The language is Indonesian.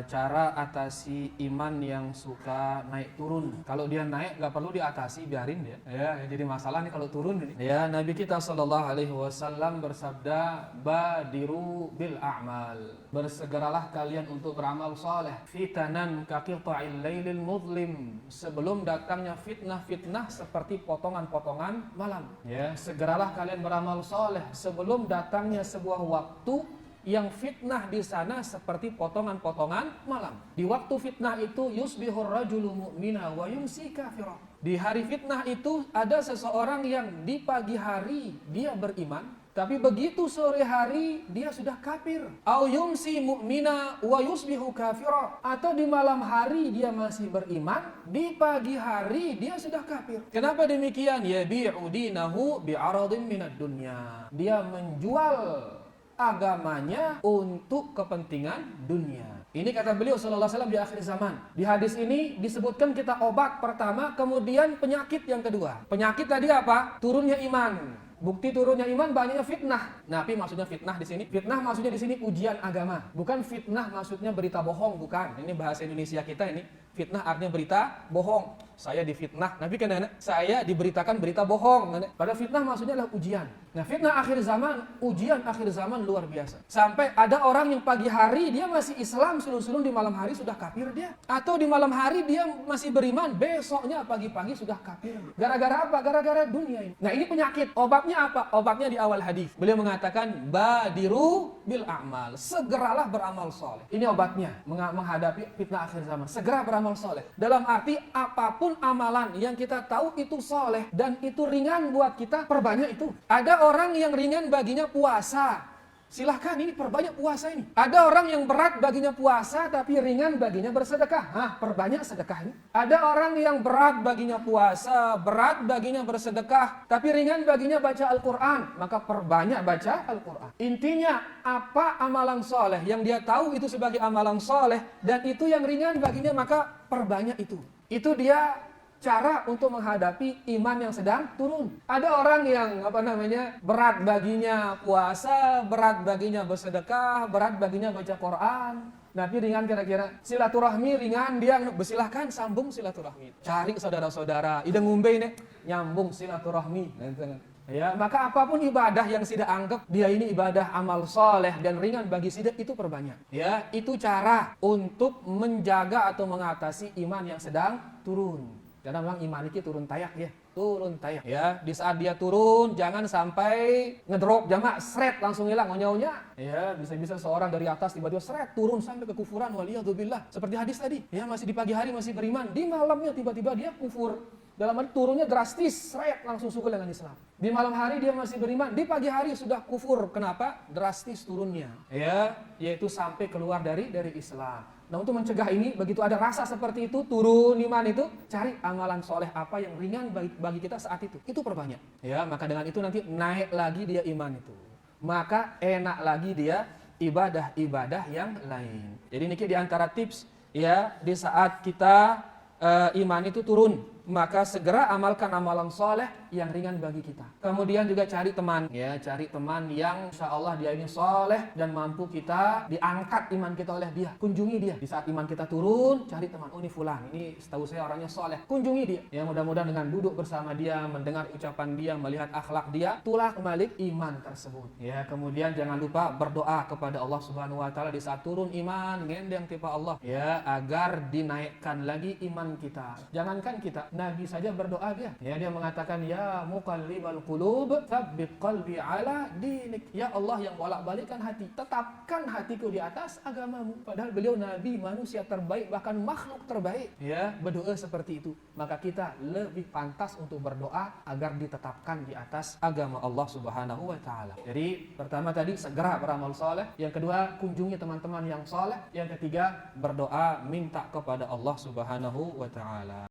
cara atasi iman yang suka naik turun. Kalau dia naik nggak perlu diatasi, biarin dia. Ya, yang jadi masalah nih kalau turun ini. Ya, Nabi kita Shallallahu Alaihi Wasallam bersabda, badiru bil a'mal. Bersegeralah kalian untuk beramal soleh. Fitanan kaqita'il lailil mudlim. Sebelum datangnya fitnah-fitnah seperti potongan-potongan malam. Ya, segeralah kalian beramal soleh sebelum datangnya sebuah waktu yang fitnah di sana seperti potongan-potongan malam. Di waktu fitnah itu yusbihur rajulu mu'mina wa yumsi kafira. Di hari fitnah itu ada seseorang yang di pagi hari dia beriman, tapi begitu sore hari dia sudah kafir. Au yumsi mu'mina wa yusbihu kafira. Atau di malam hari dia masih beriman, di pagi hari dia sudah kafir. Kenapa demikian? Yabi'u dinahu bi'aradin minad dunya. Dia menjual agamanya untuk kepentingan dunia. Ini kata beliau sallallahu alaihi wasallam di akhir zaman. Di hadis ini disebutkan kita obat pertama, kemudian penyakit yang kedua. Penyakit tadi apa? Turunnya iman. Bukti turunnya iman banyaknya fitnah. Tapi maksudnya fitnah di sini, fitnah maksudnya di sini ujian agama. Bukan fitnah maksudnya berita bohong, bukan. Ini bahasa Indonesia kita ini. Fitnah artinya berita bohong. Saya difitnah, Nabi kan saya diberitakan berita bohong. Pada fitnah maksudnya adalah ujian. Nah, fitnah akhir zaman, ujian akhir zaman luar biasa. Sampai ada orang yang pagi hari dia masih Islam, sulung-sulung di malam hari sudah kafir dia. Atau di malam hari dia masih beriman, besoknya pagi-pagi sudah kafir. Gara-gara apa? Gara-gara dunia ini. Nah, ini penyakit. Obatnya apa? Obatnya di awal hadis. Beliau mengatakan badiru bil a'mal. Segeralah beramal soleh. Ini obatnya menghadapi fitnah akhir zaman. Segera beramal soleh. Dalam arti apapun amalan yang kita tahu itu soleh dan itu ringan buat kita, perbanyak itu. Ada orang yang ringan baginya puasa, silahkan ini perbanyak puasa ini. Ada orang yang berat baginya puasa tapi ringan baginya bersedekah, perbanyak sedekah ini. Ada orang yang berat baginya puasa, berat baginya bersedekah, tapi ringan baginya baca Al-Quran, maka perbanyak baca Al-Quran. Intinya apa amalan soleh yang dia tahu itu sebagai amalan soleh dan itu yang ringan baginya, maka perbanyak itu. Itu dia cara untuk menghadapi iman yang sedang turun. Ada orang yang berat baginya puasa, berat baginya bersedekah, berat baginya baca Quran. Tapi ringan kira-kira silaturahmi ringan, dia bersilahkan sambung silaturahmi. Cari saudara-saudara, ide ngumbe ini nyambung silaturahmi. Ya, maka apapun ibadah yang Sida anggap dia ini ibadah amal soleh dan ringan bagi Sida, itu perbanyak. Ya, itu cara untuk menjaga atau mengatasi iman yang sedang turun. Karena memang iman ini turun tayak ya, turun tayak. Ya, di saat dia turun jangan sampai ngedrop jamaah seret langsung hilang onyo-onyo. Ya, bisa-bisa seorang dari atas tiba-tiba seret turun sampai ke kufuran, waliyadzubillah. Seperti hadis tadi, ya masih di pagi hari masih beriman, di malamnya tiba-tiba dia kufur. Dalam arti turunnya drastis, seret langsung suku dengan Islam. Di malam hari dia masih beriman, di pagi hari sudah kufur. Kenapa? Drastis turunnya. Ya, yaitu sampai keluar dari Islam. Nah, untuk mencegah ini, begitu ada rasa seperti itu, turun iman itu, cari amalan soleh apa yang ringan bagi kita saat itu. Itu perbanyak. Ya, maka dengan itu nanti naik lagi dia iman itu. Maka enak lagi dia ibadah-ibadah yang lain. Jadi ini di antara tips ya, di saat kita iman itu turun, maka segera amalkan amalan soleh yang ringan bagi kita. Kemudian juga cari teman, ya, cari teman yang insya Allah dia ini soleh dan mampu kita diangkat iman kita oleh dia. Kunjungi dia. Di saat iman kita turun, cari teman. Oh, ini fulan, ini setahu saya orangnya soleh. Kunjungi dia. Ya, mudah-mudahan dengan duduk bersama dia, mendengar ucapan dia, melihat akhlak dia, itulah kembali iman tersebut. Ya, kemudian jangan lupa berdoa kepada Allah Subhanahu Wa Taala di saat turun iman, ngendeng tipe Allah, ya, agar dinaikkan lagi iman kita. Jangankan kita, Nabi saja berdoa dia. Ya, dia mengatakan ya muqallibal qulub tsabbit qalbi ala dinik. Ya Allah yang bolak-balikkan hati, tetapkan hatiku di atas agamamu. Padahal beliau nabi, manusia terbaik, bahkan makhluk terbaik. Ya, berdoa seperti itu. Maka kita lebih pantas untuk berdoa agar ditetapkan di atas agama Allah Subhanahu wa taala. Jadi, pertama tadi segera beramal soleh, yang kedua kunjungi teman-teman yang soleh, yang ketiga berdoa minta kepada Allah Subhanahu wa taala.